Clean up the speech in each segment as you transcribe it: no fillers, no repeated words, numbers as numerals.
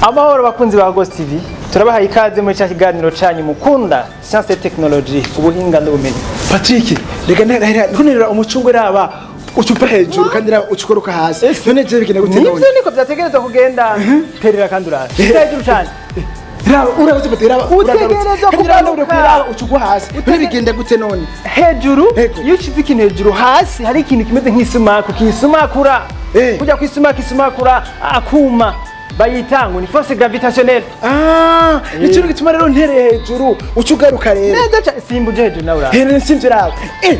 Amahoro bakunzi ba Ghost TV, turabahaye ikaze muri cya kiganiro canyu mukunda Science et Technology, ubuhinga n'ubumenyi. Patrick, rega nkunirira umucungwe raba ucupa hejuru kandi raba ucukoroka hasi. None je bigenda gute none? Nivyo niko vyategerezwa kugenda. Terera kandi uraje. Hejuru cyane. Raba urabuze patera raba utegerezwa kugaruka ucugwa hasi. None bigenda gute none? Hejuru iyo ucize ikintu hejuru hasi hari ikintu kimeze nk'isumaku kisumakura. Kujya kwisumakura akuma bayitango ni force gravitationnelle. Nicyo gituma rero ntereye hejuru ucugaruka rero. Neza cyane simbuje hejuru nawe uraje. Hele simvye raba.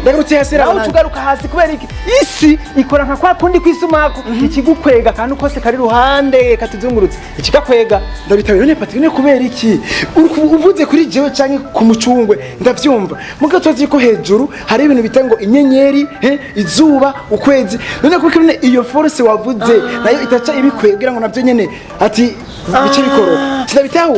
Ndagarutse hasi raba. Nawe ucugaruka hasi kubera iki? Isi ikora nka kwa kundi kwisumaku ikigukwega kandi kose kari ruhande katuzungurutse. Ikikakwega. Ndabitabe none Patrick ne kubera iki? Uvuze kuri jewe canke ku mucungwe ndavyumva. Muga tuzi ko hejuru hari ibintu bitango inyenyeri, izuba, ukwezi. None kuko none iyo force wavuze nayo itaca ibikwegera ngo navyo nyene ati bice bikoro kidabitaho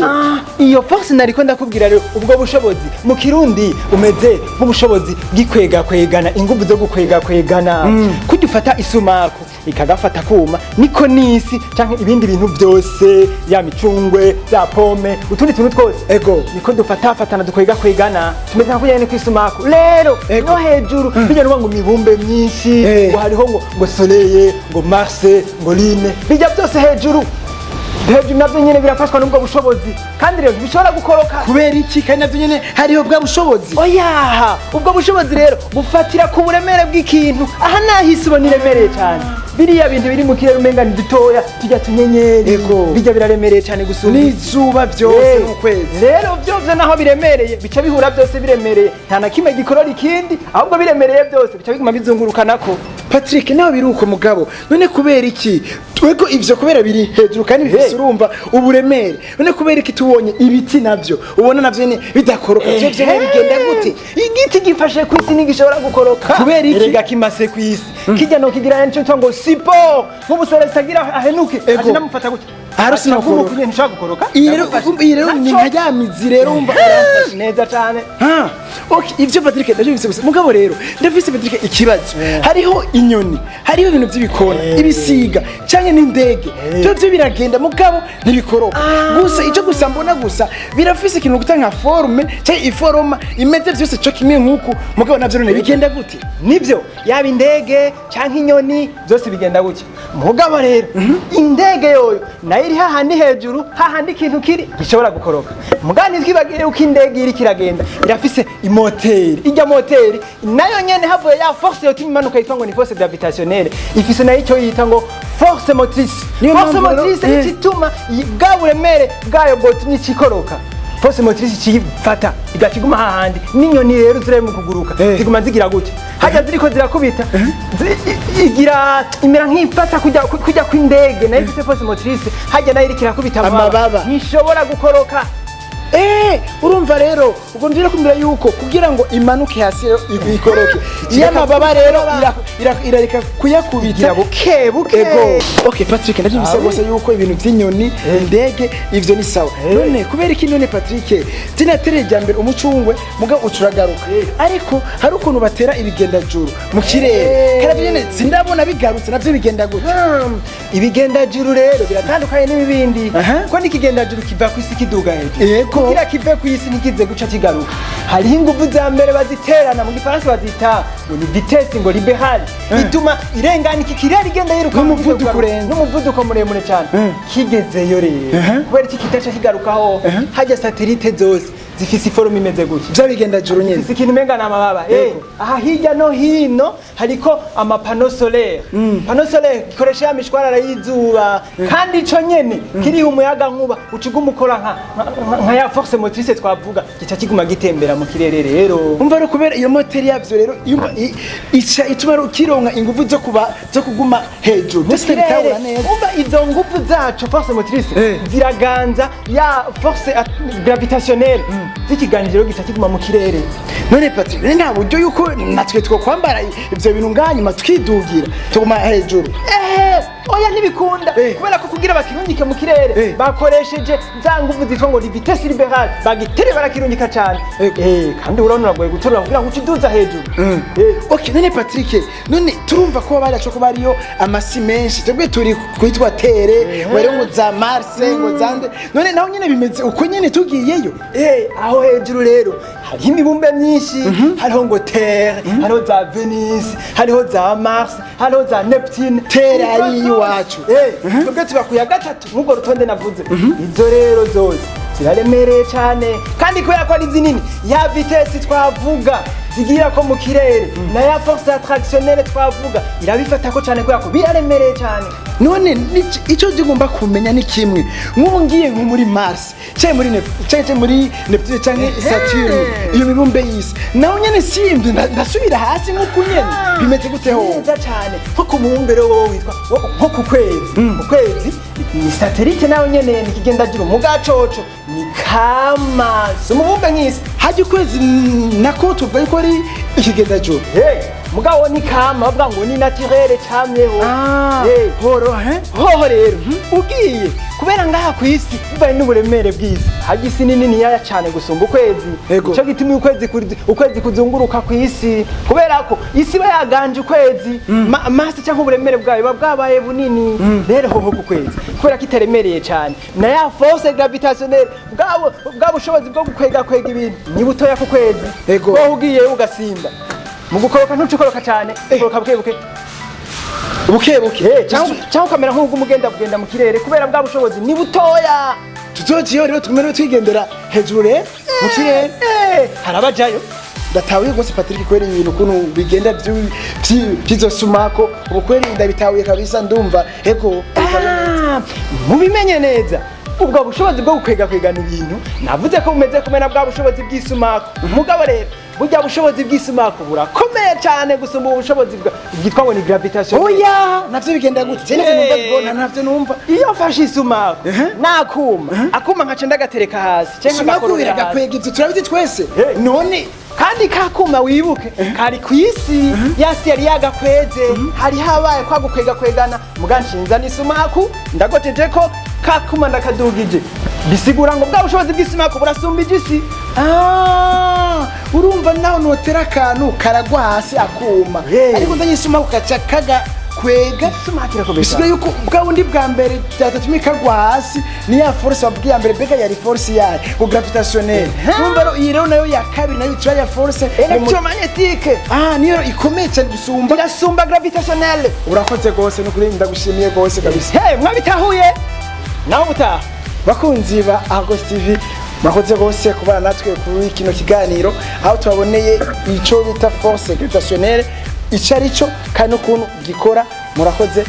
iyo force nariko ndakubwira rero ubwo bushobozi mu kirundi umeze nk'ubushobozi bw'ikwega kwegana ingufu zo gukwega kwegana kudufata isumako ikagafata kuma niko nisi canke ibindi bintu byose ya micungwe za pome utundi tuntu twose ego niko dufatana dukwega kwegana tumeze nka kujyana kwisumako rero no hejuru bijya no ngo mibumbe myinshi ngo hariho ngo soleil ngo mars ngo lune bijya byose hejuru navyo nyene birafashwa n'ubwo bushobozi kandi rero bishobora gukoroka kubera iki kandi navyo nyene hariho bwa bushobozi oyaha ubwo bushobozi rero bufatira ku buremere bw'ikintu aha nahise ubona iremereye cyane biriya bintu biri mu kirere umenga ni dutoya tujya tunyenyeri bijya biraremereye cyane gusumba n'izuba byose n'ukwezi rero byose naho biremereye bica bihura byose biremereye nta na kimwe gikorora ikindi ahubwo biremereye byose bica biguma bizungurukanako Patrick nawe biruko mugabo none kubera iki twego ivyo kubera biri hejuru kandi bifise urumva uburemere none kubera iki tubonye ibiti navyo ubona navyo ne bidakoroka byo bigenda gute igiti gifashe ku isi nigishobora gukoroka kubera iki rega kimase ku isi kijya no kigira n'icyo ngo sipo nk'ubusore stagira ahenuke ati namufata gute Harusi no kuro kunye nshaka gukoroka rero ni nkajamizi rero umva neza cyane okay ivyo Patrick ndaje bise gusa mugabo rero ndafise Patrick ikibazo hariho inyoni hariho ibintu by'ibikona ibisiga canke n'indege byo biragenda mugabo ntibikoroka gusa ico gusa mbona gusa birafise ikintu gutanga forme canke iforoma imeze byose cyo kimwe nkuko mugabo navyo none bigenda gute nivyo yaba indege canke inyoni byose bigenda gutya mugabo rero indege yoyo nayo iri hahandi hejuru hahandi ikintu kiri gishobora gukoroka mugani twibagire uko indege iri kiragenda irafise imoteri ijya moteri nayo nyene havuye ya force yotuma imanuka yitwa ngo ni force gravitationnelle ifise nayo icyo yita ngo force motrice force motrice ituma bwa buremere bwayo bwotumye ikikoroka force motrice ikifata igakiguma hahandi n'inyoni rero zire mu kuguruka ziguma zigira gutya hajya ziriko zirakubita igira imera nk'ifata kujya kw'indege nayo ifite force motrice hajya nayo iriko irakubita amababa ntishobora gukoroka urumva rero ubwo ndira kumbira yuko kugira ngo imanuke hasi ikoroke iya mababa rero irareka kuyakubita buke ego okay Patrick ndaje bisa gose yuko ibintu by'inyoni indege ivyo ni sawa none kubera iki none Patrick tinaterejya mbere umucungwe muga ucuragaruka ariko hari ukuntu batera ibigenda juru mu kirere kandi nyene sindabona bigarutse navyo bigenda gute ibigenda juru rero biratandukanye n'ibindi ko nikigenda juru kiva ku isi kiduga hejuru kugira kive ku isi ntikize guca kigaruka hariho ingufu za mbere baziterana mu gifaransa bazita ngo ni vitesse ngo libéral ituma irengana iki kirere igenda yiruka n'umuvuduko muremure cyane kigezeyo rero kubera iki kitaca kigarukaho hajya satellite zose zifise iforoma imeze gutya bya bigenda juru nyene ikintu menga namababa aha hirya no hino hariko amapano solaire pano solaire gikoresha ya mishwarara y'izuba kandi ico nyene kiriho umuyaga nkuba uciguma ukora nka ya force motrice twavuga gica kiguma gitembera mu kirere rero umva ro kubera iyo moteri yavyo rero ituma kironka ingufu zo kuguma hejuru ndetse bitahura neza umva izo ngufu zacu force motrice ziraganza ya force gravitationnelle zikiganjiro gica kiguma mu kirere none Patrick nta buryo yuko natwe two kwambara ivyo bintu nganyuma twidugira tuguma hejuru oya ntibikunda kubera ko kugira bakirungike mu kirere bakoresheje za nguvu zitwa ngo ni vitesse libérale bagitere barakirungika cyane kandi urabona uragoye guterura kugira ngo uciduza hejuru. Okay, none Patrick, none turumva ko baraco ko bariyo amasi menshi twebwe turi kwitwa tere wari ngo za Mars ngo zande none naho nyene bimeze uko nyene tugiyeyo. Aho hejuru rero hariho imibumbe myinshi, hariho ngo Terre, hariho za Venus, hariho za Mars, hariho za Neptune. Tere ari iwacu. Twebwe tuba ku ya gatatu nk'ubwo rutonde navuze. Izo rero zose ziraremereye cyane kandi kubera ko ari zinini ya vitesse twavuga zigira ko mu kirere na ya force attractionnelle twavuga irabifata ko cyane kubera ko biraremereye cyane. None icyo ngomba kumenya ni kimwe nk'ubu ngiye nko muri Mars cyangwa muri Neptune cyangwa Saturne iyo mibumbe y'isi naho nyene simbi ndasubira hasi nk'uko nyene bimeze gute ho neza cyane nko ku mubumbe rero witwa nko ku kwezi. Mu kwezi ni satellite naho nyene nikigenda agira umugacoco ni kama umubumbe nk'isi hajya ukwezi nako tuvuga yuko ari ikigenda joro. Mugabo ni kama bavuga ngo ni naturel camyeho. Hoho rero ugiye kubera ngaha ku isi bivaye n'uburemere bw'isi hajya isi nini yaya cyane gusumba ukwezi. Ico gituma ukwezi kuzunguruka ku isi kubera ko isi bayaganje ukwezi masse cyangwa uburemere bwayo bwabaye bunini rero hoho ku kwezi kubera kitaremereye cyane na ya force gravitationnelle bwabo bushobozi bwo gukwega ibintu ni butoya ku kwezi. Ko ugiye ugasimba mu gukoroka ntucukoroka cyane ukoroka buke cyangwa kamera nk'ubwo umugenda kugenda mu kirere kubera bwa bushobozi ni butoya. Tuzogiye rero tumere twigendera hejuru mu kirere harabajayo ndatawiye gose Patrick kweri ibintu kuno bigenda byizosumako ubukweri ndabitawiye kabisa ndumva mubimenye neza ubwo bushobozi bwo gukwegana ibintu navuze ko bumeze kumena bwa bushobozi bw'isumako. Umugabo rero burya bushobozi bw'isumako burakomeye cyane gusumba ubushobozi bwitwa ngo ni gravitation. Oya navyo bigenda gute navyo numva iyo mfashe isumako akuma nkaca ndagatereka hasi gakorera gakwega ivyo turabizi twese none kandi kakuma wibuke kari ku isi yasi yari yagakweze hari habaye kwa gukwegana muganshinza n'isumaku ndagoteje ko kakuma ndakadugije bisigura ngo bwa bushobozi bw'isumako burasumba ijisi. Urumva naho notera akantu karagwa hasi akuma ariko ndanyisumako kaca kwega bisigura yuko bwa bundi bwa mbere byatatumye kagwa hasi ni ya force bavuga ya mbere bega yari force yayo ngo gravitationnelle. Urumva rero iyi rero nayo ya kabiri nayo itwa ya force electromagnetique niyo ikomeye cyane gusumba gravitationnelle. Urakoze gose no kuri ndagushimiye gose kabisa. Mwabitahuye naho butaha bakunzi ba Argos TV murakoze gose kubana natwe kuri kino kiganiro aho twaboneye ico bita force gravitationnelle icyo ari cyo kandi ukuntu gikora. Murakoze.